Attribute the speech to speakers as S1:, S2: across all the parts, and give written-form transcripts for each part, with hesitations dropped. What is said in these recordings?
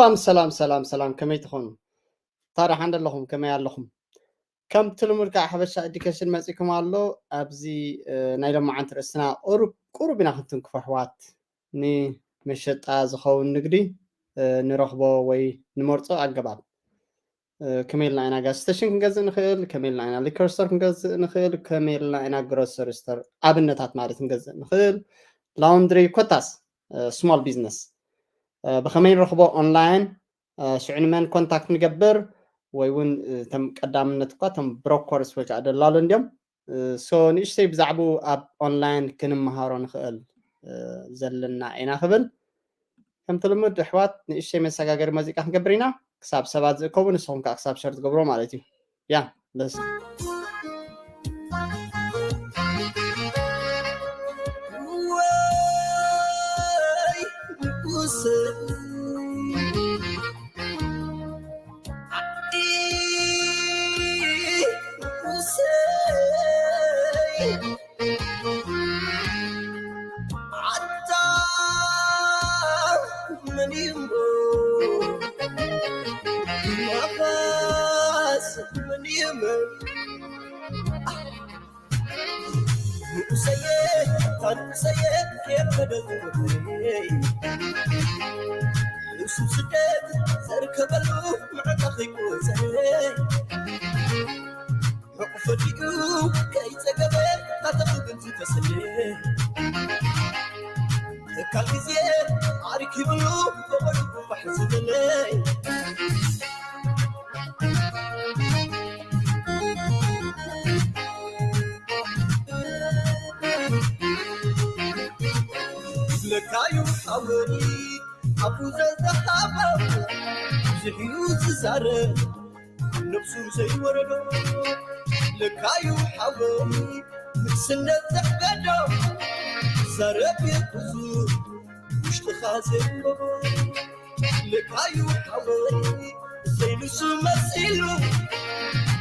S1: سلام كمي تخون تاريخ عند اللهم كمي اللهم كم تلمر كحبشة إديكيشن مسيكم الله أبزي نايل معان ترسنا قرب ناخدتن كفحوات ني مشت أزخون نقدي نرخبه وي نمرتو عقبال كميل لنا جاستيشن كنجز نخيل كميل لنا ليكرستر كنجز نخيل كميل لنا جروسرستر أبنتات مارت كنجز نخيل لاوندري كوتاس سمول بيزنس بخمين رخبه أونلاين شعين من كونتاكت نقبر ويون تم قدام نتقا تم بروكرز وجه دلال اليوم سو نشتي بزعبو اب اونلاين كن مهارو نخل زلنا عينا خبل كم تلمد احوات نشتي مسغاغر مزيقا نقبرينا كساب سبات زكوبن سون كاكساب شرط قبرو مالتي يا بس
S2: سيد كيف بدل يوسف سدد سركبلو مع تخيكو سهي وقفتيكو كي تقبل قطب بنت تسلي كالكزي عاركي بلو فبرو بحزن لي لكايو حوري أبو زلزحابة زحيوز زارة نفسه زي وردو لكايو حوري سنة زحقدو زارة بيقزو مش تخازن بابا لكايو حوري زي نسو مسيلو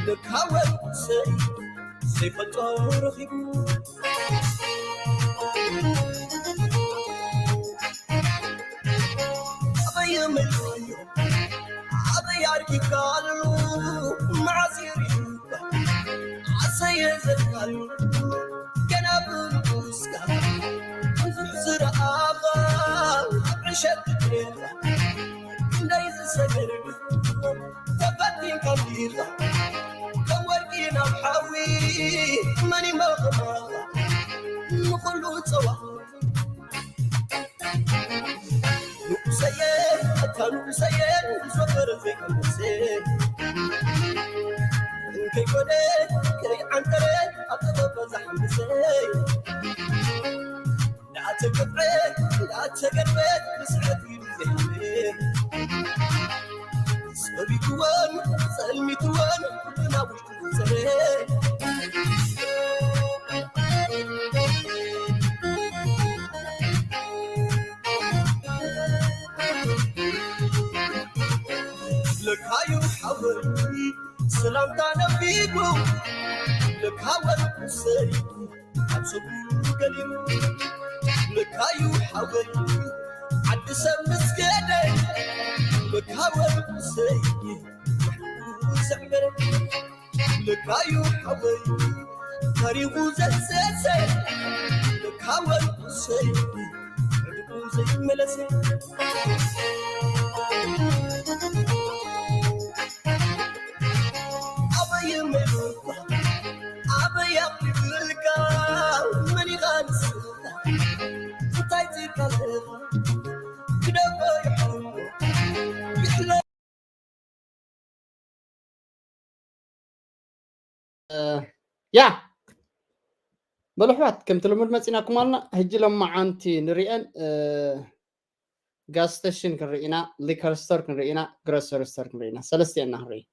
S2: لكاوي زي فتور خيبو عضياركي قالوا معزيري عسيزة قالوا كنابل بوسكا زر آغا عشت بيلا نايز سجر تفتين كبيرة كوركينا بحاوي ماني مغمى مخلو توا كانوا سيئين سوكر في كمسين كي قدين كي عنترين أطلب زحم بسين لا تكبرين لا تقربين بسعتي بزينين سوري توان سلمي توان كنا وش تنسين لكايو حوري سلام دانا فيكو لكاور سري أبسطو قليو لكايو حوري عد سمس كده لكاور سري زعبر لكايو حوري تاريخو زلزلزل لكاور سري عدقو زي ملسل
S1: يا بلوحات كم تلمد مسيناكم لنا هجي لما عنتي نريان جاستيشن كنرينا ليكر ستور كنرينا جروسري ستور كنرينا سلستي نهري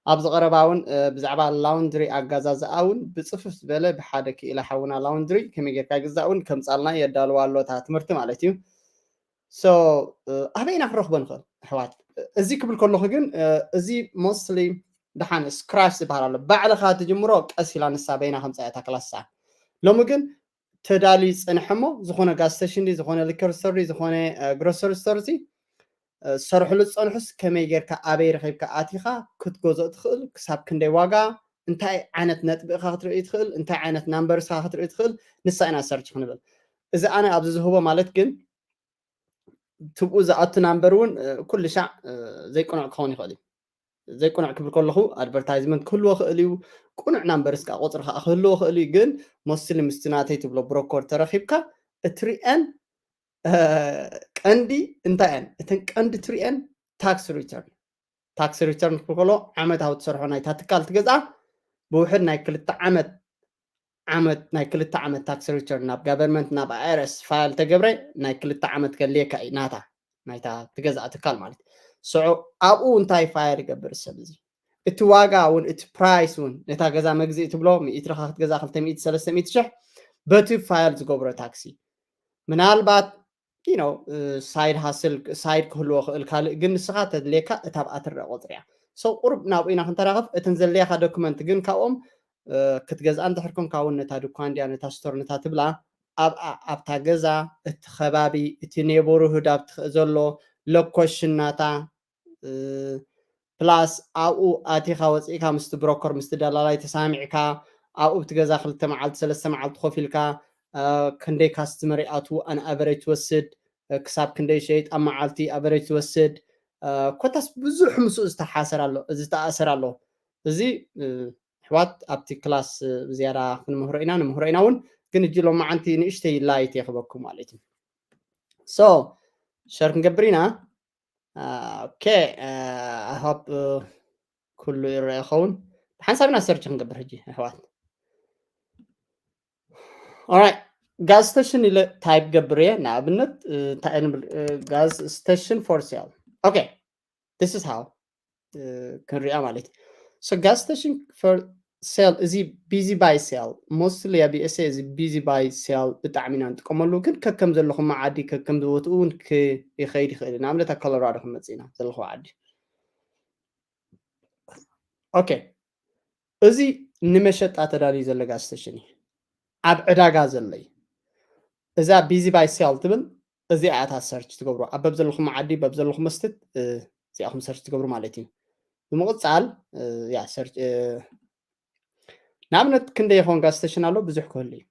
S1: أبز قرباون بزعبا لاوندري أجازاون بصفف بلا بحدك إلى حونا لاوندري كم يجي كأجزاون كم صارنا يدالوا الله تعتمرت مالتيو أبينا نروح بنخل حوات أزي قبل كل خجن أزي mostly دحان سكراش بحاله بعد خات جمرك أسيلان السابينا 5 كلاسة لو ممكن تدالي نحمو زخونه غاز ستيشن دي زخونه ليكر ستور دي زخونه غروسري ستور دي ዝሰርሕሉ ዝፀንሑስ ከመይ ጌርካ ኣበይ ረኺብካ ኣቲኻ ክትገዝኦ ትኽእል ክሳብ ክንደይ ዋጋ እንታይ ዓይነት ነጥቢ ኢኻ ክትርኢ ትኽእል እንታይ ዓይነት ናምበርስ ኢኻ ክትርኢ ትኽእል ንሳ ኢና ሰርች ክንብል እዚ ኣነ ኣብዚ ዝህቦ ማለት ግን ትብኡ ዝኣቱ ናምበር እውን ኩሉ ሻዕ ዘይቁኑዕ ክኸውን ይኽእል እዩ ዘይቁኑዕ ክብል ከለኹ ኣድቨርታይዝመንት ክህልዎ ክእል እዩ ቁኑዕ ናምበርስ ከዓ ቁፅሪ ከዓ ክህልዎ ክእል እዩ ግን ሞስትሊ ምስቲ ናተይ ትብሎ ብሮኮር ተረኺብካ እትሪአን ቀንዲ እንታይ እየን እተን ቀንዲ ትሪአን ታክስ ሪተርን ክብል ከሎ ዓመታዊ ትሰርሖ ናይታ ትካል ትገዝኣ ብውሕድ ናይ 2 ዓመት ናይ 2 ዓመት ታክስ ሪተርን ናብ ጋቨርንመንት ናብ ኣይረስ ፋይል ተገብረ ናይ 2 ዓመት ከልየካ እዩ ናይታ ትገዝኣ ትካል ማለት ስዑ ኣብኡ እንታይ ፋይል ይገብር ሰብ እዚ እቲ ዋጋ እውን እቲ ፕራይስ እውን ነታ ገዛ መግዝእ ትብሎ 100 ረኻ ክትገዛ 200 300 ሽሕ በቲ ፋይል ዝገብሮ ታክሲ ምናልባት ሳይድ ሃስል ሳይድ ክህልዎ ክእል ካልእ ግን ንስኻ ተድልየካ እታ ብኣ ትረአ ቆፅሪ እያ ቁርብ ናብኡ ኢና ክንተራኸብ እተን ዘለያካ ዶክመንት ግን ካብኦም ክትገዝኣ እንድሕር ኮንካ እውን ነታ ድኳን ድያ ነታ ስቶር ነታ ትብላ ኣብታ ገዛ እቲ ከባቢ እቲ ኔበርሁድ ኣብቲ ዘሎ ሎኬሽን ናታ ፕላስ ኣብኡ ኣቲኻ ወፂእካ ምስቲ ብሮከር ምስቲ ደላላይ ተሳሚዕካ ኣብኡ ብትገዛ 2 መዓልቲ 3 መዓልቲ ኮፍ ኢልካ ክንደይ ካስተመር ይኣትዉ ኣን ኣቨሬጅ ትወስድ ክሳብ ክንደይ ሸይጥ ኣብ መዓልቲ ኣቨሬጅ ትወስድ ኮታስ ብዙሕ ምስኡ ዝተሓሰር ኣሎ እዚ ተኣሰር ኣሎ እዚ ኣሕዋት ኣብቲ ክላስ ብዝያዳ ክንምህሮ ኢና ንምህሮ ኢና እውን ግን እጂ ሎማዓንቲ ንእሽተይ ላይት የኽበኩም ማለት እዩ ሶ ሸር ክንገብር ኢና ኦኬ ኣይ ሆፕ ኩሉ ይረአ ይኸውን ሓንሳብና ሰርች ክንገብር ሕጂ ኣሕዋት alright gas station ile type gabriya naabnat gas station for sale okay this is how can ria ማለት so gas station for sale is busy by sale mostly abs is busy by sale ብጣዕሚ ኢና ንጥቀመሉ ግን ከከም ዘለኹም ዓዲ ከከም ዝወትኡን ይኸይድ ይኽእል ናብነት ኮሎራዶ ክመፅና ዘለኹ ዓዲ okay እዚ ንመሸጣ ተዳልዩ ዘሎ gas station ኣብ ዕዳጋ ዘለይ እዛ ቢዚ ባይ ሴል ትብል እዚኣታ ሰርች ትገብሩ ኣብ በብዘለኹም ዓዲ በብዘለኹም መስትት እዚኣኹም ሰርች ትገብሩ ማለት እዩ ብምቕፃል ያ ሰርች ናብነት ክንደይ ይኸውን ጋዝ ስቴሽን ኣሎ ብዙሕ ክህሉ እዩ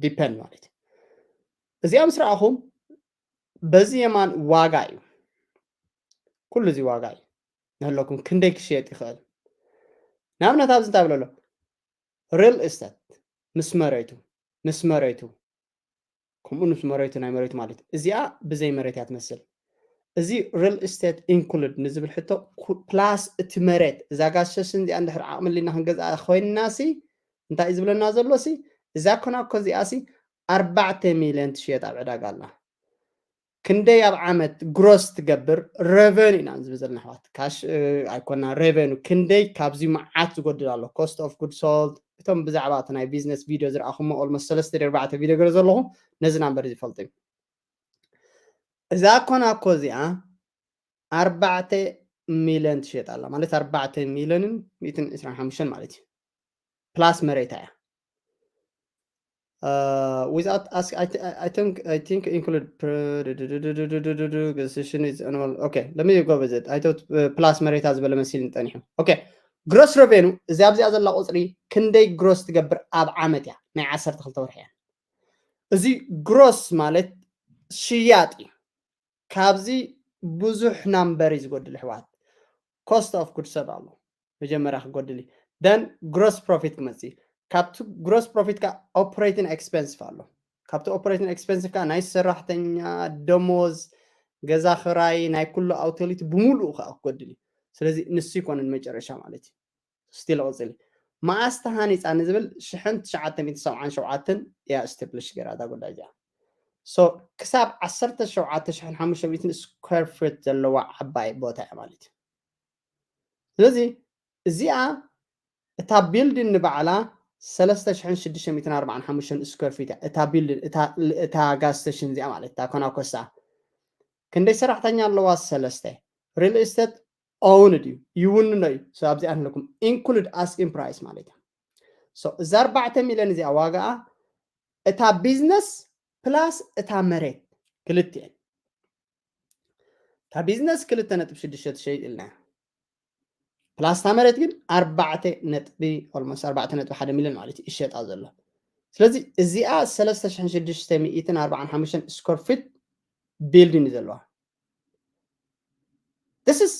S1: ዲፔንድ ማለት እዩ እዚኣ ምስ ረኣኹም በዚ የማን ዋጋ እዩ ኩሉ እዚ ዋጋ እዩ ንህለኩም ክንደይ ክሽየጥ ይኽእል ናብነት ኣብዚ እንታይ ብለሎ ሪል እስቴት ምስ መሬቱ ከምኡ ምስ መሬቱ ናይ መሬቱ ማለት እዚኣ ብዘይ መሬት እያ ትመስል እዚ ሪል እስቴት ኢንክሉድ ንዝብል ሕቶ ፕላስ እቲ መሬት እዛ ጋዝ ስቴሽን እዚኣ እንድሕር ዓቕምሊና ክንገዝኣ ኮይንናሲ እንታይ እዩ ዝብለና ዘሎሲ እዛ ኮናኮ እዚኣሲ 4 ሚልዮን ትሽየጥ ኣብ ዕዳጋ ኣላ ክንደይ ኣብ ዓመት ግሮስ ትገብር ሬቨኒ ኢና ዝብል ዘለና ኣሕዋት ካሽ ኣይኮና ሬቨኒ ክንደይ ካብዚ መዓት ዝጎድል ኣሎ ኮስት ኦፍ ጉድ ሶልድ እቶም ብዛዕባ እቲ ናይ ቢዝነስ ቪድዮ ዝረኣኹሞ ኦልሞስት 3-4 ቪድዮ ገለ ዘለኹ ነዚ ናምበር እዚ ይፈልጥ እዩ እዛ ኮናኮ እዚኣ 4 ሚልዮን ትሽየጥ ኣላ ማለት 4 ሚልዮንን 125 ማለት እዩ ፕላስ መሬታ እያ without ask I think include decision is annual okay let me go with it I thought plus መሬታ ዝበለ መሲል እንጠኒሑ okay gross revenue እዚ ኣብዚ ዘላ ቁፅሪ ክንደይ gross ትገብር ኣብ ዓመት እያ ናይ 12 ወርሒ እያ እዚ gross ማለት ሽያጥ እዩ ካብዚ ብዙሕ ናምበር ዝጎድል ኣሕዋት cost of goods sold ኣሎ መጀመርያ ክጎድል then gross profit ክመፅእ ካብቲ gross profit ካ operating expense ኣሎ ካብቲ operating expense ካ ናይ ሰራሕተኛ ደሞዝ ገዛ ክራይ ናይ ኩሉ ኣውቶሊቲ ብሙሉኡ ካ ክጎድል ስለዚ ንሱ ይኮነን መጨረሻ ማለት እዩ ስቲል ቆፅሊ ማኣስተሃኒፃ ንዝብል 1977 ያ ስቴፕልሽ ገራ ዳ ጉዳይ እዚኣ ሶ ክሳብ 17500 ስኩዌር ፊት ዘለዋ ዓባይ ቦታ እያ ማለት እዩ ስለዚ እዚኣ እታ ቢልድን ንባዕላ 3645 ስኩዌር ፊት እታ ቢልድን እታ ጋዝ ስቴሽን እዚኣ ማለት እታ ኮናኮሳ ክንደይ ሰራሕተኛ ኣለዋ 3 ሪል እስቴት owned ይውን ነው ሶ ኣብዚ ኣንለኩም include asking price ማለት እዩ ሶ እዛ 4 ሚልዮን እዚኣ ዋጋ እታ ቢዝነስ ፕላስ እታ መሬት ክልቲአን تا بيزنس كلتا نتب شدشت شيء إلنا بلاس تامرت جن 4.1 almost 4.1 مليون مالتي إشيت أزله ስለዚህ እዚኣ 3645 ስኩዌር ፊት ቢልዲንግ ዘለዋ this is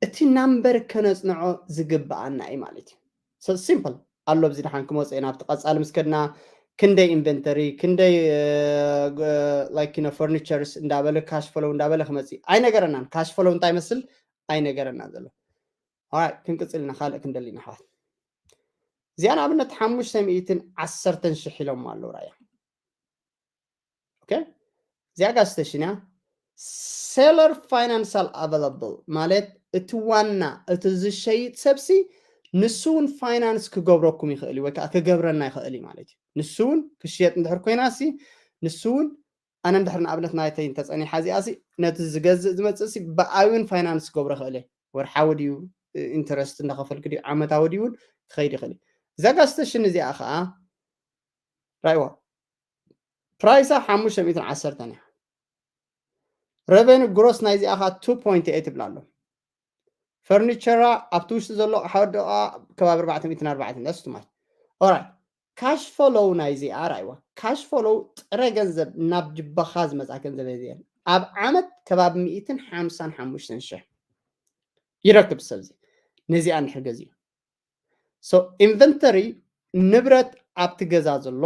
S1: እቲ ናምበር ከነጽንዖ ዝግባአና እዩ ማለት እዩ so simple ኣሎ ብዚ ድሓን ክመፅና ኣብቲ ቀጻሊ ምስከድና ክንደይ ኢንቨንተሪ ክንደይ like you know furnitures እንዳበለ ካሽ ፍሎው እንዳበለ ክመጽ ኣይ ነገረናን ካሽ ፍሎው እንታይ መስል ኣይ ነገረና ዘሎ alright ክንቅጽልና ካልእ ክንደሊና ሓት زيان عبنا تحمش سميتين 10,000 ኢሎም ኣለዉ ራያ ኦኬ እዚኣ ጋር ስተሽና seller financial available ማለት እቲ ዋና እቲ ዝሸይጥ ሰብሲ ንሱን ፋይናንስ ክገብረኩም ይኽእል ወይ ከዓ ክገብረና ይኽእል ማለት እዩ ንሱን ክሽየጥ እንድሕር ኮይናሲ ንሱን ኣነ እንድሕር ንኣብነት ናይተይ ተጸኒሓ እዚኣሲ ነቲ ዝገዝእ ዝመጽእ ሲ ብኣዩን ፋይናንስ ክገብሮ ይኽእል ወርሓዊ ድዩ ኢንተረስት እንዳኸፈልክ ድዩ ዓመታዊ ድዩን ክኸይድ ይኽእል زاغا ستيشن زي اخا رايوا برايسا 510 تاني ريفينيو جروس ناي زي اخا 2.8 بلالو فرنيتشرا ابتوش زلو حدقا كباب 440 that's too much alright كاش فولو ناي زي رايوا كاش فولو طري ገንዘብ ናብ ጅባኻ ዝመጻ ገንዘብ ዘየን ኣብ ዓመት كباب 155 ሺህ ይረክብ ሰብዚ ነዚ አንሕገዚ so inventory ንብረት ኣብቲ ገዛ ዘሎ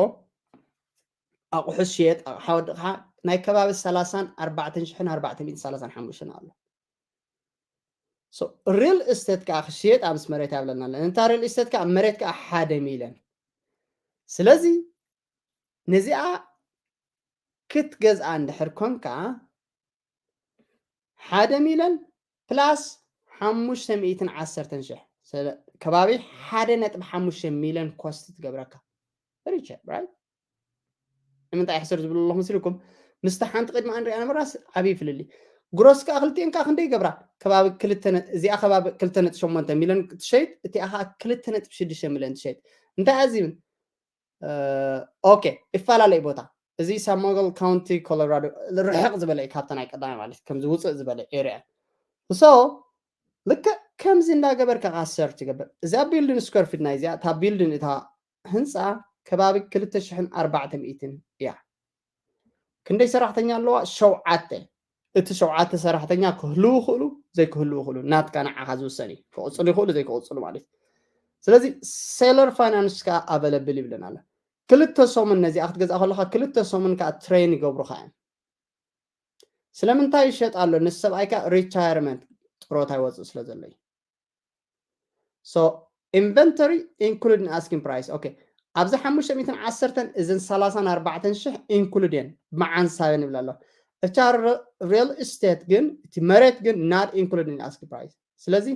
S1: ኣቑሑ ሽየጥ ሓወድኻ ናይ ከባቢ 34,435 ኣሎ so real estate ka ክሽየጥ ኣምስ መሬት ያብለና እንታ real estate ka መሬት ka 1 ሚሊዮን ስለዚ ነዚኣ ክትገዝኣ እንድሕር ኮንካ 1 ሚሊዮን ፕላስ 510 ሺህ كبابي 1.5 مليون كوست تقبرك very cheap right من تاع يحسر زبل الله مسلكم مستحان تقدم عن انا مراس ابي فللي جروس كاخلتين كاخندي قبره كبابي كلتن زي اخباب كلتن 8 مليون تشيت تي اخا كلتن 6 مليون تشيت انت عزيم اوكي افعل على بوتا زي ساموغل كاونتي كولورادو الرحق زبل كابتن قدام ማለት كم زوص زبل اريا so لك كم زين لا جبر كعسر تجبر إذا بيلدن سكوير فيت نايزيا تا بيلدن إذا هنسا كبابي كل تشحن 400 يا كندي صراحتني الله شوعته إنت شوعته صراحتني كهلو خلو زي كهلو خلو نات كان عازو سني كوصلي خلو زي كوصلو مالك سلازي سيلر فاينانس كا افيلابل بلنا له كل تسومن نزي اخت جز اخلها كل تسومن كا ترين يقبرو خاين سلامنتا يشط الله نسب ايكا ريتايرمنت ጥሮታ ይወጽ ስለዘለይ so inventory including asking price okay ኣብዛ 510 እዘን 34 ሺህ including ማዓን ሳይን ይብላሎ እቻ real estate ግን እቲ መሬት ግን not including asking price ስለዚ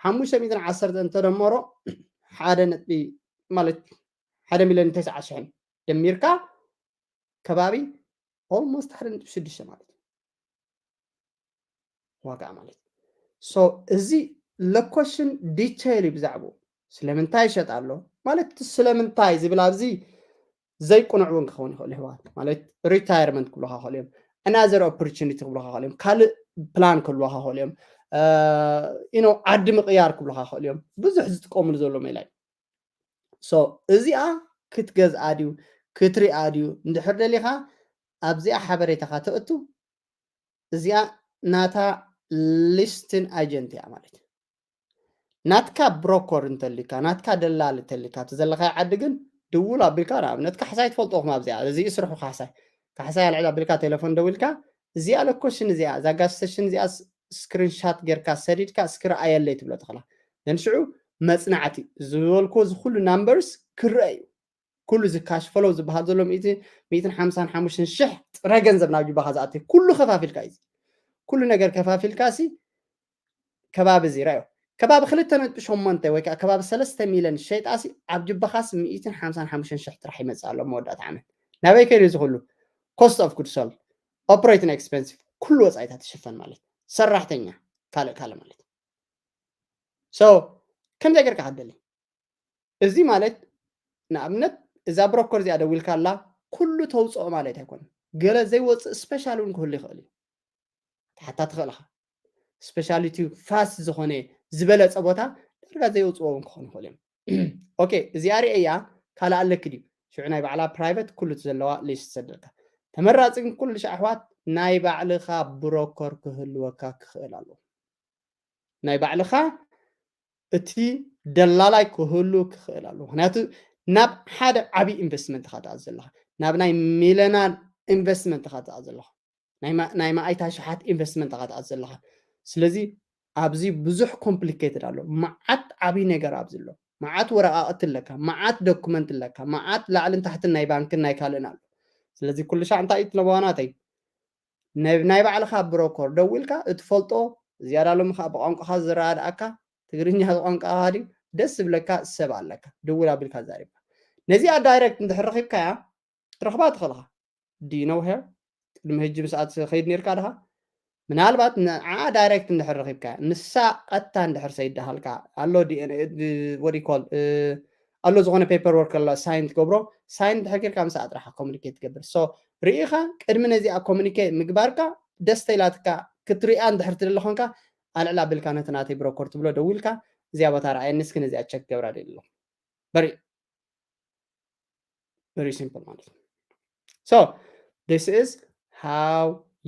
S1: 510 ተደምሮ 1 ነጥቢ ማለት 1 ሚሊዮን 9 ሺህ ደሚርካ ከባቢ almost 1.6 ማለት ዋጋ ማለት so እዚ ለኮሽን ዲቴይል ይብዛዕቡ ስለምንታይ ይሸጣሎ ማለት ስለምንታይ ዝብል ኣብዚ ዘይቁንዕውን ክኸውን ይኽእል ይህዋት ማለት ሪታየርመንት ክብሉኻ ኸልዮም another opportunity ክብሉኻ ኸልዮም ካልእ ፕላን ክብሉኻ ኸልዮም ዓዲ ምቕያር ክብሉኻ ኸልዮም ብዙሕ ዝጥቀምሉ ዘሎ ሜላይ so እዚኣ ክትገዝኣ ድዩ ክትሪኣ ድዩ እንድሕር ደሊኻ ኣብዚኣ ሓበሬታኻ ትእቱ እዚኣ ናታ listing agent يا مالك ناتكا بروكر انتليكا ناتكا دلال انتليكا تزلخا عدقن دولا بلكا ناتكا حساي تفلطوخ ما بزيا زي يسرحو خاصاي كحساي العلا بلكا تليفون دولكا زي على كوشن زي زاغا ستيشن زي سكرين شات غيركا سريدكا سكر ايليت بلا تخلا نشعو مصنعتي زولكو كل نمبرز كرأي كل زي كاش فلو زبهاد زلو 155 شح طرا ገንዘብ ናብ ጅባኻ ዝኣትይ كل خفافيل كايز كل ነገር كفافيل كاسي كباب زيرايو كباب خلتنا بشومنته ወይ كباب 3 مليون شيط اسي ኣብ ጅባኻስ 155 شح ጥራሕ ይመጻሎ መወዳት ዓመት ናበይ ከይዱ ዝሁሉ cost of goods sold operating expense كل ወጻኢታት ተሸፈን ማለት ሰራሕተኛ ካለ ማለት so ከም ነገር ካደለ እዚ ማለት ንኣብነት እዛ ብሮከር ዚኣ ደውልካላ كل ተውፅኦ ማለት ኣይኮነ ገለ ዘይወጽእ ስፔሻልን ክህሉ ይኽእል حتى تخلها ስፔሻሊቲ ፋስት ዝኾነ ዝበለፀ ቦታ ዳርጋ ዘይውፅዎም ክኾኑ ይኽእሉ እዮም ኦኬ እዚኣ ርአያ ካልእ ኣለክ ድዩ ሽዑ ናይ ባዕላ ፕራይቬት ኩሉ ዘለዋ ሊስት ሰደልካ ተመራፂ ግን ኩሉ ኣሕዋት ናይ ባዕልኻ ብሮከር ክህልወካ ክኽእል ኣለዎ ናይ ባዕልኻ እቲ ደላላይ ክህሉ ክኽእል ኣለዎ ምክንያቱ ናብ ሓደ ዓብይ ኢንቨስትመንት ኢኻ ትኣቱ ዘለኻ ናብ ናይ ሚለናር ኢንቨስትመንት ኢኻ ትኣቱ ዘለኻ ናይ ማኣይታ ሸሓት ኢንቨስትመንት ኢኻ ትኣቱ ዘለኻ ስለዚ ኣብዚ ብዙሕ ኮምፕሊኬትድ ኣሎ መዓት ዓብይ ነገር ኣብዚ ኣሎ መዓት ወረቃቅቲ ኣለካ መዓት ዶኩመንት ኣለካ መዓት ላዕልን ታሕትን ናይ ባንክን ናይ ካልእን ኣሎ ስለዚ ኩሉ ሻዕ እንታይ እዩ ትለበዋናተይ ናይ ባዕልኻ ብሮከር ደው ኢልካ እትፈልጦ ዝያዳ ሎሚ ከዓ ብቋንቋኻ ዝረዳእካ ትግርኛ ቋንቋኻ ድዩ ደስ ዝብለካ ሰብ ኣለካ ደውል ኣቢልካ ዛሪብካ ነዚኣ ዳይረክት እንድሕር ረኺብካያ ረኽባ ትኽእልኻ ዲዩ ኖው ሄር ቅድሚ ሕጂ ምስኣት ከይድ ነርካ ድኻ ምናልባት ንዓ ዳይረክት እንድሕር ረኺብካ ንሳ ቀጥታ እንድሕር ሰይዳሃልካ ኣሎ ወዲ ኮል ኣሎ ዝኾነ ፔፐር ወርክ ኣሎ ሳይን ትገብሮ ሳይን እንድሕር ጌርካ ምስኣ ጥራሕካ ኮሚኒኬት ትገብር ሶ ርኢኻ ቅድሚ ነዚኣ ኮሚኒኬት ምግባርካ ደስታ ኢላትካ ክትሪኣ እንድሕር ትደሊ ኮንካ ኣልዕላ ኣቢልካ ነቲ ናተይ ብሮከር ትብሎ ደው ኢልካ እዚኣ ቦታ ረኣየኒ እስኪ ነዚኣ ቸክ ገብራ ደሊ ኣሎ very simple ማለት ነው so this is how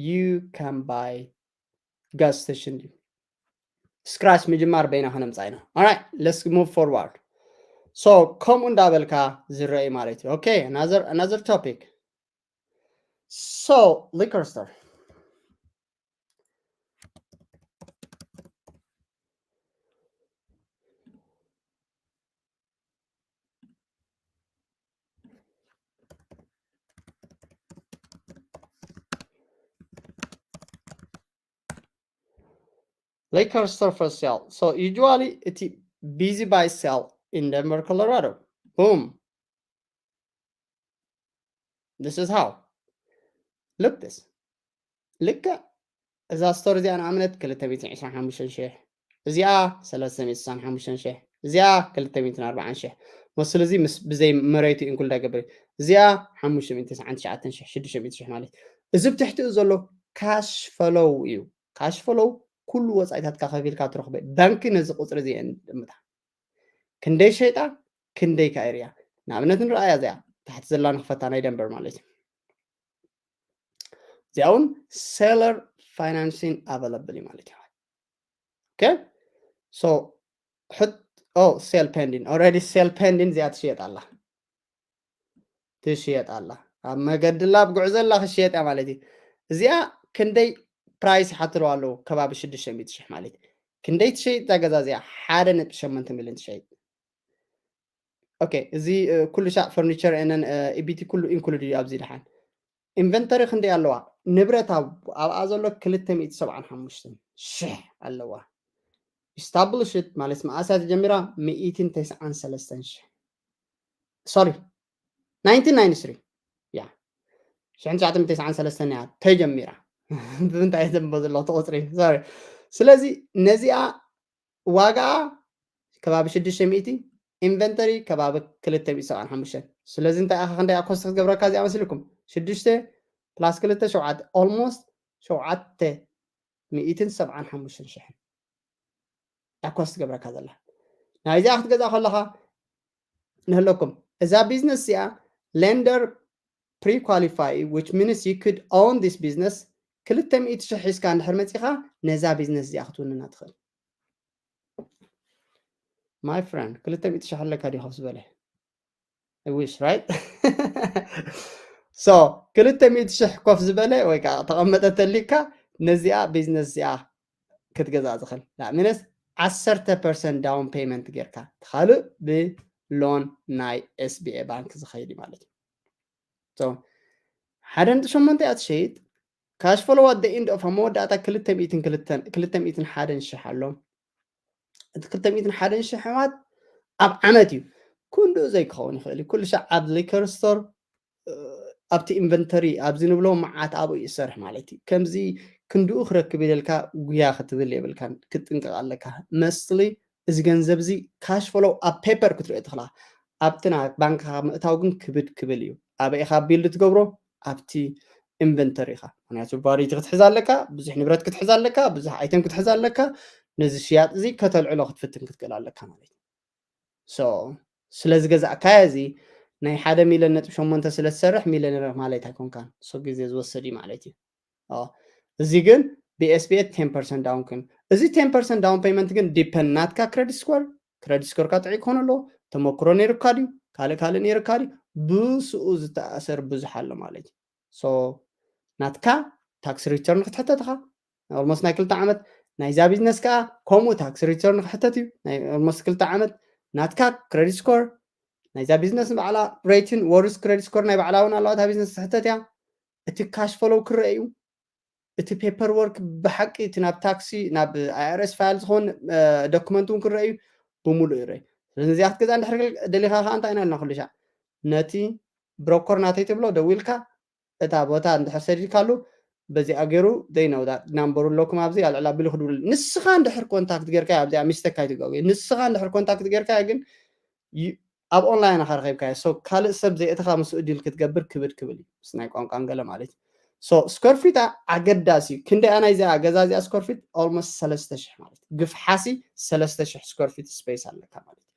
S1: you can buy gas station scratch ምጅማር በይና ከነምፃ ኢና alright let's move forward so ከምኡ እንዳበልካ ዝረአይ ማለት እዩ okay another topic so liquor store liquor store for sale. So usually it's busy by sale in Denver, Colorado. Boom. This is how. Look this. Look at إذا store زي أنا عملت كل تبي تعيش عن 5 شيء. زيا 300 عن 5 شيء. زيا كل تبي 40 شيء. وصل زي بزي مريتي إن كل ده قبل. زيا 500 عن 9 شيء 600 شيء مالي. إذا بتحتاج زلوا cash flow you. cash flow كل وسائلك كخبيرك تروح بنك نزق قصر زي متى كندي شيء كندي كأريا نعم نرى زي تحت زلان خفتنا يدمر مالتي زيون seller financing available مالتي okay so حط sale pending already sale pending زي شيء الله تشيء الله أما قد الله بقعز الله خشيت مالتي زي كندي برايس حطروا له كباب 600 شيء مالتي كندي شيء تجازا زي حدا نبشمنت مليون شيء اوكي زي كل شيء فرنيتشر ان ايبيتي كله انكلودي ابزي دحان انفنتوري خندي ኣለዋ ንብረት ኣብ ኣዘሎ 275 ሽሕ ኣለዋ established ማለት ማእሳት ጀሚራ 193 ሽሕ sorry 1993 ያ 1993 ያ ተጀሚራ ብንታይ ዘንበዘሎ ተቆፅሪ sorry ስለዚ ነዚኣ ዋጋ ከባቢ 600 ኢንቨንተሪ ከባቢ 275 ስለዚ እንታይ ኣኻ ክንደይ ኮስት ክትገብረካ እዚኣ መስልኩም 6 ፕላስ 2 7 almost 775 ሽሕ ኮስት ክትገብረካ ዘላ ናይዚ ክትገዛ ከለኻ ንህለኩም እዛ ቢዝነስ እዚኣ lender pre-qualify which means you could own this business 200 ሽሕ ሒዝካ እንድሕር መፂኻ ነዛ ቢዝነስ እዚኣ ክትውንና ትኽእል my friend 200 ሽሕ ኣለካ ዲኻ ዝበለ I wish right so 200 ሽሕ ኮፍ ዝበለ ወይ ከዓ ተቐመጠተሊካ ነዚኣ ቢዝነስ እዚኣ ክትገዛ ዝኽእል ንኣብነት 10% ዳውን ፔመንት ጌርካ ትኻልእ ብሎን ናይ SBA ባንክ ዝኸይድ ማለት እዩ so ሓደ ንጥሸመንተ እያ ትሸይጥ ካሽ ፍሎ at the end of a መወዳእታ 201 ሽሕ ኣሎ እቲ 201 ሽሕ ማለት ኣብ ዓመት እዩ ኩሉ ዘይክኸውን ይኽእል ኩሉ ሻዕ ኣብ ሊከር ስቶር ኣብቲ ኢንቨንተሪ ኣብዚ ንብሎ መዓት ኣብኡ ይሰርሕ ማለት እዩ ከምዚ ክንድኡ ክረክብ ኢልካ ጉያ ክትብል የብልካን ክትጥንቀቕ ኣለካ መስሊ እዚ ገንዘብ እዚ ካሽ ፍሎ ኣብ ፔፐር ክትሪኦ ትኽእላ ኣብቲ ባንክኻ ምእታው ግን ክብድ ክብል እዩ ኣበይ ኢኻ ቢልድ ትገብሮ ኣብቲ ኢንቨንተሪ ኢኻ ምክንያቱ ባሪቲ ክትሕዛለካ ብዙሕ ንብረት ክትሕዛለካ ብዙሕ ኣይተም ክትሕዛለካ ነዚ ሽያጥ እዚ ከተልዕሎ ክትፍትን ክትክእል ኣለካ ማለት እዩ ሶ ስለዚ ገዛእካዮ እዚ ናይ 1,800,000 ስለ ዝሰርሕ ሚልዮነር ማለት ኣይኮንካን ሶ ግዜ ዝወስድ እዩ ማለት እዩ እዚ ግን BSBት 10% ዳውን ኮይኑ እዚ 10% ዳውን ፔመንት ግን ዲፐንድ ናትካ ክሬዲት ስኮርካ ጥዑይ ክኾን ኣለዎ ተመክሮ ነይሩካ ድዩ ካልእ ነይሩካ ድዩ ብስኡ ዝተኣሰር ብዙሕ ኣሎ ማለት እዩ ሶ ናትካ ታክስ ሪተርን ክትሕተት ኢኻ ኦልሞስት ናይ 2 ዓመት ናይዛ ቢዝነስ ከዓ ከምኡ ታክስ ሪተርን ክሕተት እዩ ናይ ኦልሞስት 2 ዓመት ናትካ ክሬዲት ስኮር ናይዛ ቢዝነስ ባዕላ ሬትን ወርስ ክሬዲት ስኮር ናይ ባዕላ እውን ኣለዋ እታ ቢዝነስ ትሕተት እያ እቲ ካሽ ፍሎው ክርአ እዩ እቲ ፔፐር ወርክ ብሓቂ እቲ ናብ ታክሲ ናብ IRS ፋይል ዝኮን ዶክመንት እውን ክርአ እዩ ብምሉእ ይርአ ስለዚ እዚኣ ክትገዛ እንድሕር ደሊኻ ከዓ እንታይ ኢና ኢልና ኩሉ ሻዕ ነቲ ብሮከር ናተይ ትብሎ ደዊልካ እታ ቦታ እንድሕር ሰዲድካሉ በዚኣ ገይሩ they know that ናምበሩ ኣለኩም ኣብዚ ኣልዕላ ኣቢሉ ክድብል ንስኻ እንድሕር ኮንታክት ጌርካዮ ኣብዚኣ ሚስተክ ኣይትገብር ንስኻ እንድሕር ኮንታክት ጌርካዮ ግን ኣብ ኦንላይን ኢኻ ረኺብካዮ ሶ ካልእ ሰብ ዘይእትኻ ምስኡ ዲል ክትገብር ክብድ ክብል እዩ ምስ ናይ ቋንቋ ንገለ ማለት እዩ ሶ ስኮር ፊት ኣገዳሲ እዩ ክንደይ ኣና እዚኣ ገዛ እዚኣ ስኮር ፊት ኦልሞስት 3,000 ማለት እዩ ግፍሓሲ 3,000 ስኮር ፊት ስፔስ ኣለካ ማለት እዩ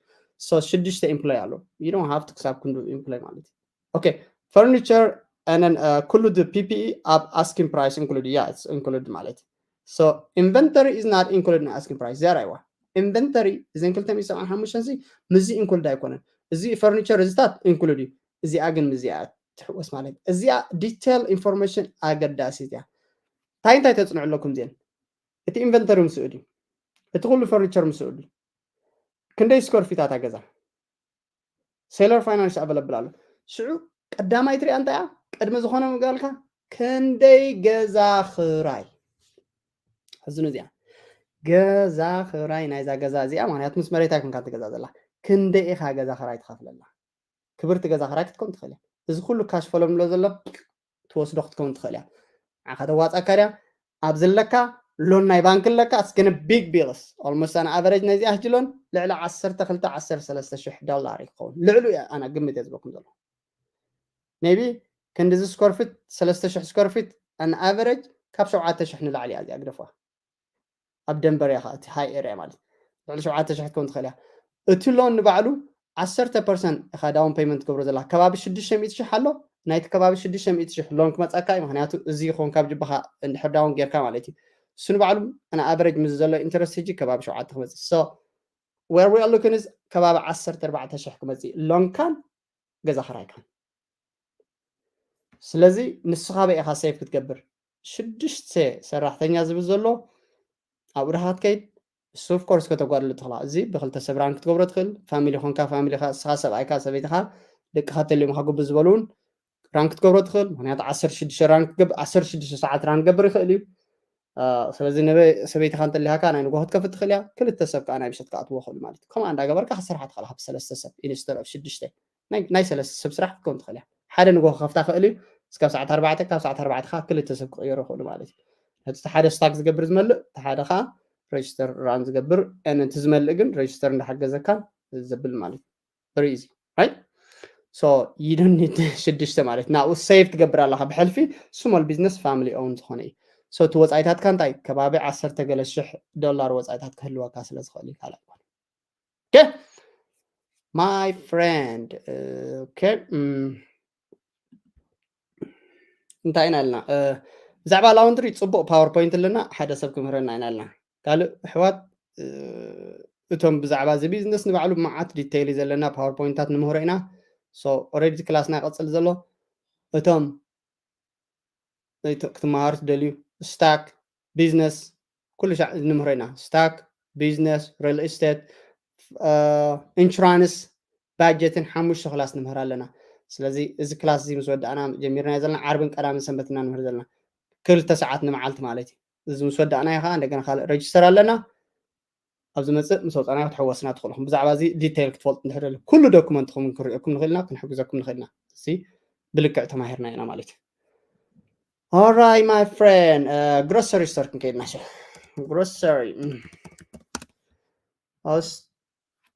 S1: ሶ 6 ኤምፕሎይ ኣሎ you don't have to ክሳብ ክንዱ ኤምፕሎይ ማለት እዩ okay furniture and then كل the PPE up asking price included yeah it's included ማለት so inventory is not included in asking price there አይዋ inventory እዘን 275 ምዚ included ኣይኮነን እዚ furniture እዚታት included እዩ እዚኣ ግን ምዚኣ ትሕወስ ማለት እዚኣ detail information ኣገዳሲት እያ እንታይ ተፅንዑ ኣለኩም ዜን እቲ inventory ምስኡ ድዩ እቲ ኩሉ furniture ምስኡ ድዩ ክንደይ ስኮር ፊታት ኣገዛ seller finance available ኣሎ ሽዑ ቀዳማይ ትሪኣ እንታይ እያ ቅድሚ ዝኾነ ምግባልካ ክንደይ ገዛ ክራይ ሕዝኑ እዚኣ ገዛ ክራይ ናይዛ ገዛ እዚኣ ምክንያቱ ምስ መሬት ኣይኮንካ ትገዛ ዘላ ክንደይ ኢኻ ገዛ ክራይ ትኸፍለላ ክብርቲ ገዛ ክራይ ክትከውን ትኽእል እያ እዚ ኩሉ ካሽ ፈሎ ምሎ ዘሎ ትወስዶ ክትከውን ትኽእል እያ ንዓኻ ተዋፃእካ ድያ ኣብ ዘለካ ሎን ናይ ባንክ ኣለካ እስገነ ቢግ ቢልስ ኦልሞስት ኣነ ኣቨሬጅ ናይዚኣ ሕጂ ሎን ልዕሊ 12-13,000 ዶላር ይኸውን ልዕሉ እያ ኣነ ግምት እየ ዝበኩም ዘሎ maybe كان ديز سكور فيت 3,000 سكور فيت ان افريج كاب 7,000 نلعلي هذه اقدفوا ابدنبر يا خالتي هاي اريا مالتي على 7,000 تكون تخليها اتلون نبعلو 10% اخا داون بيمنت كبر زلا كباب 600 حلو نايت كباب 600 لونك مصاكاي مخنياتو ازي يخون كاب جبها اندحر داون غيركا مالتي سن بعلو انا افريج مززلو انترست هيجي كباب 7,000 so where we are looking is كباب 10-14,000 كمزي لون كان غزا خراي كان ስለዚ ንስኻ በኢኻ ሴፍ ክትገብር 6 ሰራሕተኛ ዝብል ዘሎ ኣብ ርሃት ከይድ ሶፍ ኮርስ ከተጓድሉ ትኽእላ እዚ ብክልተ ሰብ ራን ክትገብሮ ትኽእል ፋሚሊ ኮንካ ፋሚሊኻ ንስኻ ሰብኣይካ ሰበይትኻ ደቅኻ ተልዮም ክግቡ ዝበሉን ራን ክትገብሮ ትኽእል ምክንያቱ 16 ራን ክትገብር 16 ሰዓት ራን ክገብር ይኽእል እዩ ስለዚ ሰበይትኻ እንተሊሃካ ናይ ንጎሆ ክትከፍት ትኽእል እያ ክልተ ሰብ ከዓ ናይ ብሸት ክኣትዎ ይኽእሉ ማለት እዩ ከምኡ እንዳገበርካ ክትሰርሓ ትኽእላ ካብ 3 ሰብ ኢንስተር ኦፍ 6 ናይ 3 ሰብ ስራሕ ክትከውን ትኽእል እያ ሓደ ንጎሆ ከፍታ ክእል እዩ እስካብ ሰዓት 4 ካብ ሰዓት 4 ካ ክልተ ሰብ ክቅይሩ ይኽእሉ ማለት እዩ እቲ ሓደ ስታክ ዝገብር ዝመልእ እቲ ሓደ ካ ሬጅስተር ራን ዝገብር እቲ ዝመልእ ግን ሬጅስተር እንዳሓገዘካ ዝብል ማለት እዩ very easy right so you don't need 6 ማለት ናኡ ሴቭ ትገብር ኣለካ ብሕልፊ ስሞል ቢዝነስ ፋሚሊ ኦውን ዝኾነ እዩ so እቲ ወፃኢታትካ እንታይ ከባቢ 10,000 ዶላር ወፃኢታት ክህልወካ ስለ ዝኽእል እዩ ካልእ ይኮነ okay my friend okay እንታይ ኢና ኣለና ብዛዕባ ላውንድሪ ፅቡቅ ፓወርፖይንት ኣለና ሓደ ሰብ ክምህረና ኢና ኣለና ካልእ ኣሕዋት እቶም ብዛዕባ እዚ ቢዝነስ ንባዕሉ መዓት ዲቴይል ዘለና ፓወርፖይንታት ንምህሮ ኢና ሶ ኦልሬዲ ክላስና ይቐፅል ዘሎ እቶም ክትመሃሩ ትደልዩ ስታክ ቢዝነስ ኩሉ ሻዕ ንምሁሮ ኢና ስታክ ቢዝነስ ሪል እስቴት ኢንሹራንስ ባጀትን 5 ክላስ ንምህር ኣለና ስለዚ እዚ ክላስ እዚ ምስ ወዳእና ጀሚርና ዘለና ዓርብን ቀዳምን ሰንበትና ንምህር ዘለና 2 ሰዓት ንመዓልቲ ማለት እዩ እዚ ምስ ወዳእና ይኻ እንደገና ካልእ ሬጅስተር ኣለና ኣብዚ መፅእ ምስ ወፃና ክትሕወስና ትኽእልኩም ብዛዕባ እዚ ዲቴይል ክትፈልጡ እንድሕር ደሎ ኩሉ ዶክመንትኩም ክንሪአኩም ንኽእልና ክንሕግዘኩም ንኽእልና እዚ ብልክዕ ተማሂርና ኢና ማለት እዩ alright my friend grocery store ክንከይድና ሸ grocery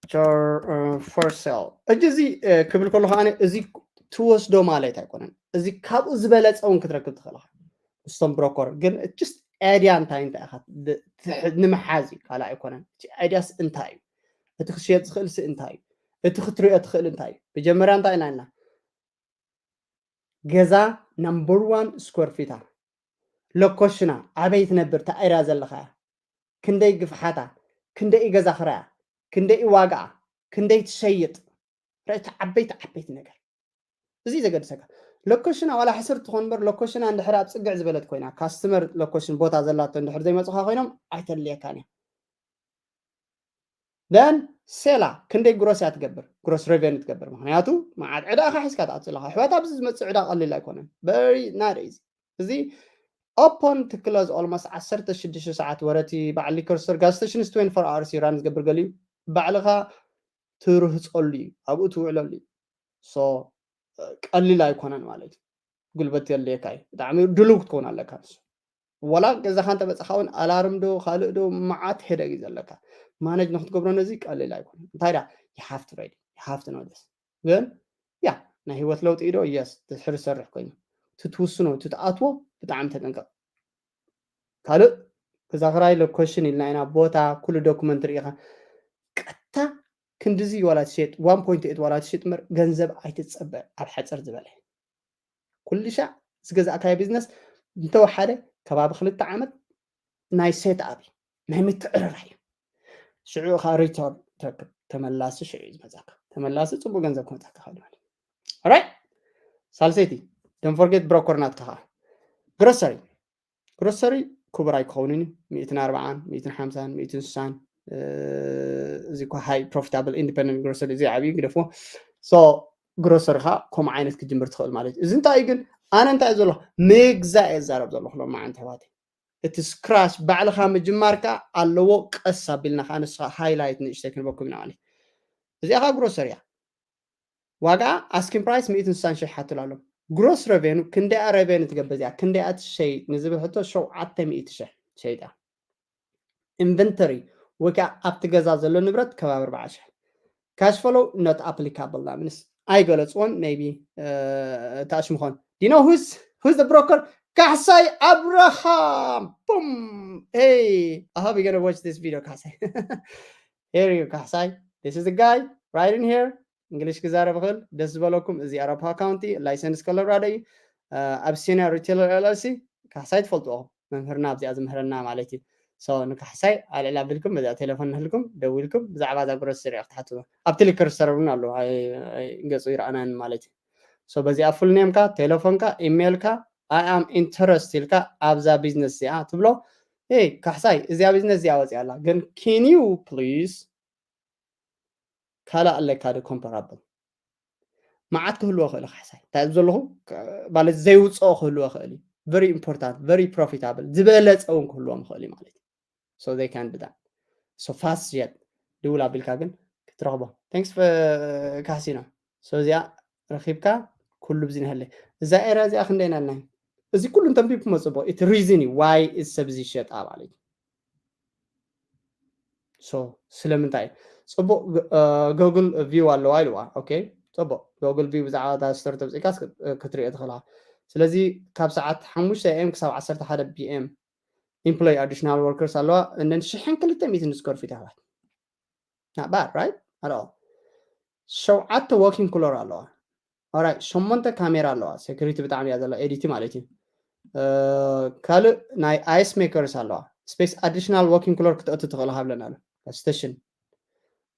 S1: store for sale እጂ ክብል ከለኹ ኣነ እዚ ትወስዶ ማለት ኣይኮነን እዚ ካብኡ ዝበለፀውን ክትረክብ ትኽእል ኢኻ ንስቶም ብሮከር ግን just አይድያ እንታይ ኢኻ ንምሓዝ እዩ ካልእ ኣይኮነን እቲ አይድያስ እንታይ እዩ እቲ ክሽየጥ ዝኽእል ሲ እንታይ እዩ እቲ ክትሪኦ ትኽእል እንታይ እዩ መጀመርያ እንታይ ኢና ኢልና ገዛ ናምበር 1 ስኩዌር ፊታ ሎኬሽና ኣበይ ትነብር ተኣይራ ዘለኻ ክንደይ ግፍሓታ ክንደይ ገዛ ክራያ ክንደይ ዋጋኣ ክንደይ ትሸይጥ ረእቲ ዓበይቲ ነገር እዚ ዘገድሰካ ሎኬሽና ዋላ ሕስር ትኾን በር ሎኬሽና እንድሕር ኣብ ፅግዕ ዝበለት ኮይና ካስተመር ሎኬሽን ቦታ ዘላቶ እንድሕር ዘይመፅኻ ኮይኖም ኣይተልየካን እያ ደን ሴላ ክንደይ ግሮስ እያ ትገብር ግሮስ ሬቨኒ ትገብር ምክንያቱ መዓት ዕዳኻ ሒዝካ ትኣፅለኻ ኣሕዋት ኣብዚ ዝመፅእ ዕዳ ቀሊል ኣይኮነን very not easy እዚ open to close almost 16 ሰዓት ወረቲ በዓል ሊከር ስቶር ጋዝ ስቴሽን 24 hours ራን ዝገብር ገሊዩ ባዕልኻ ትርህፀሉ እዩ ኣብኡ ትውዕለሉ እዩ ሶ ቀሊል ኣይኮነን ማለት እዩ ጉልበት የድልየካ እዩ ብጣዕሚ ድሉው ክትከውን ኣለካ ንሱ ወላ ገዛኻ እንተበፅኻ እውን ኣላርም ዶ ካልእ ዶ መዓት ሄደግ እዩ ዘለካ ማነጅ ንክትገብሮ ነዚ ቀሊል ኣይኮነን እንታይ ዳ you have to ready you have to know this ግን ያ ናይ ህይወት ለውጢ ኢዶ የስ ትሕር ዝሰርሕ ኮይኑ ትትውስኖ ትትኣትዎ ብጣዕሚ ተጠንቀቕ ካልእ ገዛ ክራይ ሎኬሽን ኢልና ኢና ቦታ ኩሉ ዶኩመንት ርኢኻ ቀጥታ ክንድዚ ዋላ ትሸጥ 1.8 ዋላ ትሸጥ ምር ገንዘብ ኣይትፀበ ኣብ ሓፀር ዝበለ ኩሉ ሻዕ ዝገዛእካዮ ቢዝነስ እንተወሓደ ከባቢ 2 ዓመት ናይ ሴት ኣፕ ናይ ምትዕርራይ ሽዑ ኻ ሪተርን ትረክብ ተመላሲ ሽዑ ዝመፃካ ተመላሲ ፅቡቅ ገንዘብ ክመፃካ ኸ ማለት ኦራይት ሳልሰይቲ don't forget broker ናትካ ግሮሰሪ ክቡር ኣይክኸውንን 140 150 160 እዚ እኳ ሃይ ፕሮፊታብል ኢንዲፔንደንት ግሮሰሪ እዚ ዓብዪ ግደፎ ሶ ግሮሰሪኻ ከምኡ ዓይነት ክጅምር ትኽእል ማለት እዩ እዚ እንታይ ግን ኣነ እንታይ እዩ ዘለኹ ምግዛእ እየ ዝዛረብ ዘለኹ ሎ ማዓንቲ ኣሕዋተይ እቲ ስክራች ባዕልኻ ምጅማርካ ኣለዎ ቀስ ኣቢልና ከዓ ንስኻ ሃይላይት ንእሽተይ ክንበኩም ኢና ማለት እዚኣ ኻ ግሮሰሪ እያ ዋጋ ኣስኪን ፕራይስ 160 ሺሕ ሓትሉ ኣሎ ግሮስ ሬቨኑ ክንደይኣ ሬቨኑ ትገብር እዚኣ ክንደይኣ ትሸይጥ ንዝብል ሕቶ 700 ሺሕ ሸይጣ ኢንቨንተሪ ወይ ከዓ ኣብቲ ገዛ ዘሎ ንብረት ከባቢ 40 ሺሕ ካሽ ፍሎ ኖት ኣፕሊካብል ናምንስ ኣይገለፅዎን ሜይቢ ተኣሽሙ ኾን ዲኖ who's the broker ካሕሳይ አብርሃም boom hey I hope you're gonna watch this video ካሕሳይ here you ካሕሳይ this is the guy right in here እንግሊሽ ክዛረብ ክእል ደስ ዝበለኩም እዚ ኣረፓ ካውንቲ ላይሰንስ ኮሎራዶ እዩ ኣብሲኒያ ሪቴለር ኤልኤልሲ ካሕሳይ ትፈልጥዎም መምህርና ኣብዚኣ ዝምህረና ማለት እዩ ሶ ንካሕሳይ ኣልዕላ ብልኩም በዛ ቴሌፎን ንህልኩም ደውልኩም ብዛዕባ እዛ ግሮሰሪ ክትሓትቱ ኣብቲ ሊከር ዝሰርብን ኣሎ ገፁ ይረኣናን ማለት እዩ ሶ በዚኣ ፉል ኔምካ ቴሌፎንካ ኢሜይልካ I am interested ኢልካ ኣብዛ ቢዝነስ እዚኣ ትብሎ hey ካሕሳይ እዚኣ ቢዝነስ እዚኣ ወፂኣ ኣላ ግን can you please ካልእ ኣለካ ዶ ኮምፓራብል መዓት ክህልዎ ክእል ካሕሳይ እንታይ ዘለኹ ማለት ዘይውፅኦ ክህልዎ ክእል እዩ very important very profitable ዝበለፀ እውን ክህልዎም ክእል እዩ ማለት እዩ so they can do that so fast yet ድውል ኣቢልካ ግን ክትረኽቦ thanks for ካሲና so እዚኣ ረኺብካ ኩሉ ብዚ ንህለ እዛ ኤርያ እዚኣ ክንደይ ኢና ኣለና እዚ ኩሉ እንተንቢብ ክመፅቦ እቲ ሪዝን እዩ ዋይ እዚ ሰብ እዚ ይሸጣ ማለት እዩ ሶ ስለምንታይ ፅቡቅ ጉግል ቪው ኣለዋ ኢልዋ ኦኬ ፅቡቅ ጉግል ቪው ብዛዕባ እታ ስቶር ተብፂካ ክትሪኦ ትኽእላ ስለዚ ካብ ሰዓት 5 am ክሳብ 11 pm employee additional workers ኣለዋ and then 1200 ስኩዌር ፊት ኣሕዋት not bad right at all ሸውዓተ working floor ኣለዋ alright 8 ካሜራ ኣለዋ ሴኩሪቲ ብጣዕሚ እያ ዘላ ኤዲቲ ማለት እዩ ካልእ ናይ አይስ ሜከርስ ኣለዋ ስፔስ ኣዲሽናል working floor ክትእቱ ትኽእል ሃብለና ኣሎ ስቴሽን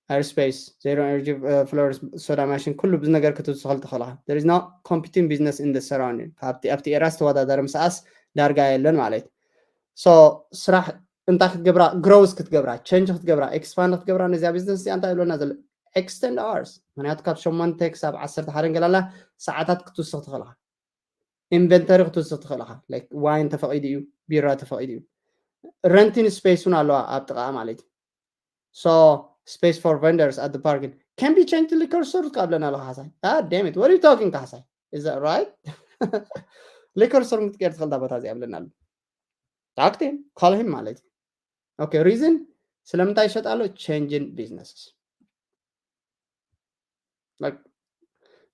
S1: airspace zero energy floors soda machine كله بزنا غير كتب سخال تخلها there is no competing business in the surrounding فابتي اراس توادر مساس دارغا يلن مالت so صراحه انت كتجبرا growth كتجبرا change كتجبرا expand كتجبرا نزيا business انت يقولنا زل extend hours معناته كاب شومان تك 10 حرن قاللا ساعات كتوسخ تخلها inventory كتوسخ تخلها like wine تفقيديو بيرا تفقيديو renting space ونالو ابطقا مالت so space for vendors at the parking can be changed to liquor store قبلنا له حسن damn it what are you talking حسن is that right liquor store متقدر تخلدا بتا زي قبلنا له تاكتين call him ማለት okay reason ስለምንታይ ይሸጣሉ changing businesses like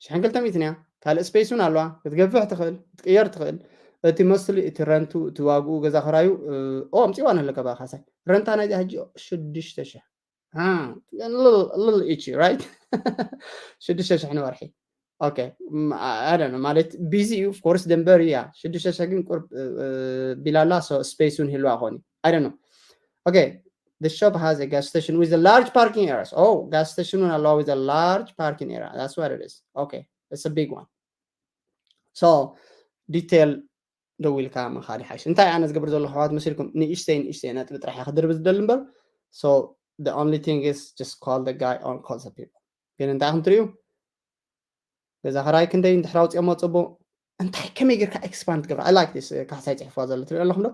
S1: ሸንገልተም ይትንያ ካልእ ስፔስ እውን ኣለዋ ክትገፍሕ ትኽእል ክትቅየር ትኽእል እቲ መስሊ እቲ ረንቱ እቲ ዋግኡ ገዛ ክራዩ ኣምፂዋ ኣለካ ባኻሳይ ረንታ ናይዚ ሕጂ 6,000 little itchy right 6,000 ንወርሒ okay I don't know ማለት busy of course ደንበር እያ 6,000 ግን ቁርብ ቢላላ so space እውን ህልዋ ኾኒ I don't know okay the shop has a gas station with a large parking areas oh gas station will allow with a large parking area that's what it is okay it's a big one so detail ደዊልካ መኻሪ ሓሽ እንታይ ኣነ ዝገብር ዘሎ ኣሕዋት መሲልኩም ንእሽተይ ነጥቢ ጥራሕ ክድርብ ዝደሊ እምበር so the only thing is just call the guy or call the people ግን እንታይ ክትሪኡ ገዛ ክራይ ክንደይ እንድሕር ኣውፂኦም መፅቦ እንታይ ከመይ ጌርካ ኤክስፓንድ ትገብራ I like this ካሕሳይ ፅሕፍዋ ዘሎ ትሪኡ ኣለኹም ዶ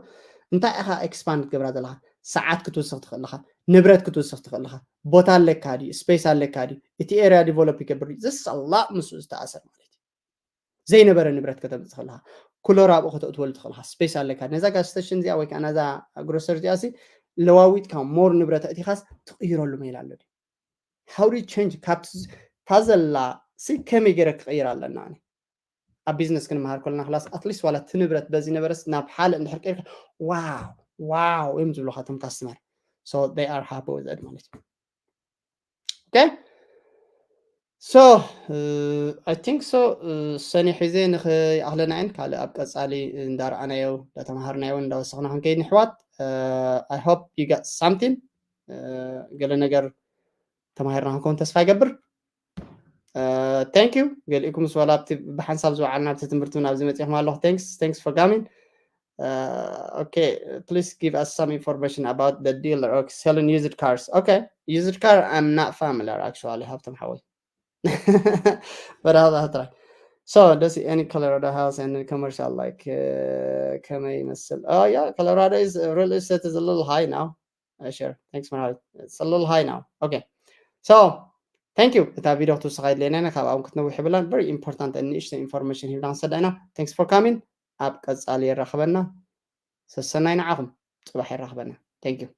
S1: እንታይ ኢኻ ኤክስፓንድ ትገብራ ዘለኻ ሰዓት ክትውስኽ ትኽእል ኢኻ ንብረት ክትውስኽ ትኽእል ኢኻ ቦታ ኣለካ ድዩ ስፔስ ኣለካ ድዩ እቲ ኤርያ ዲቨሎፕ ይገብር this a lot ምስኡ ዝተኣሰር ማለት እዩ ዘይነበረ ንብረት ከተምፅእ ትኽእል ኢኻ ኩሎር ኣብኡ ከተእትወሉ ትኽእል ኢኻ ስፔስ ኣለካ ነዛ ጋዝ ስቴሽን እዚኣ ወይ ከዓ ነዛ ግሮሰሪ እዚኣ ሲ ለዋዊጥካ ሞር ንብረት ኣእቲኻስ ትቕይረሉ ሜላ ኣሎ ድዩ how do you change ካብቲ ታዘላ ሲ ከመይ ገይረ ክቕይር ኣለና ኣነ ኣብ ቢዝነስ ክንመሃር ከለና ክላስ ኣትሊስት ዋላ እቲ ንብረት በዚ ነበረስ ናብ ሓለ እንድሕር ቀይርካ ዋው እዮም ዝብሉካ እቶም ካስተመር so they are happy with it ማለት እዩ okay so I think so ሰኒ ሒዘ ንኽኣኽለና እየን ካልእ ኣብ ቀፃሊ እንዳረኣናዮ እንዳተምሃርናዮ እንዳወሰኽና ክንከይድ ንሕዋት I hope you got something ገለ ነገር ተማሂርና ክንከውን ተስፋ ይገብር thank you ገሊእኩም ምስ ዋላ ኣብቲ ብሓንሳብ ዝወዓልና ኣብቲ ትምህርቲ እውን ኣብዚ መፂኹም ኣለኹ thanks for coming okay please give us some information about the dealer or selling used cars okay used car I'm not familiar actually have to حوي but I'll try so does any Colorado house and commercial like كما يمثل yeah Colorado is real estate is a little high now sure thanks man it's a little high now okay so thank you እታ ቪድዮ ክትወስኻይድ ለና ካብኦም ክትነውሕ ይብላን very important and ንእሽተይ information ሂብና ንሰዳይና thanks for coming ኣብ ቀፃሊ ይራኸበና ሰሰናይ ንዓኹም ፅባሕ ይራኸበና thank you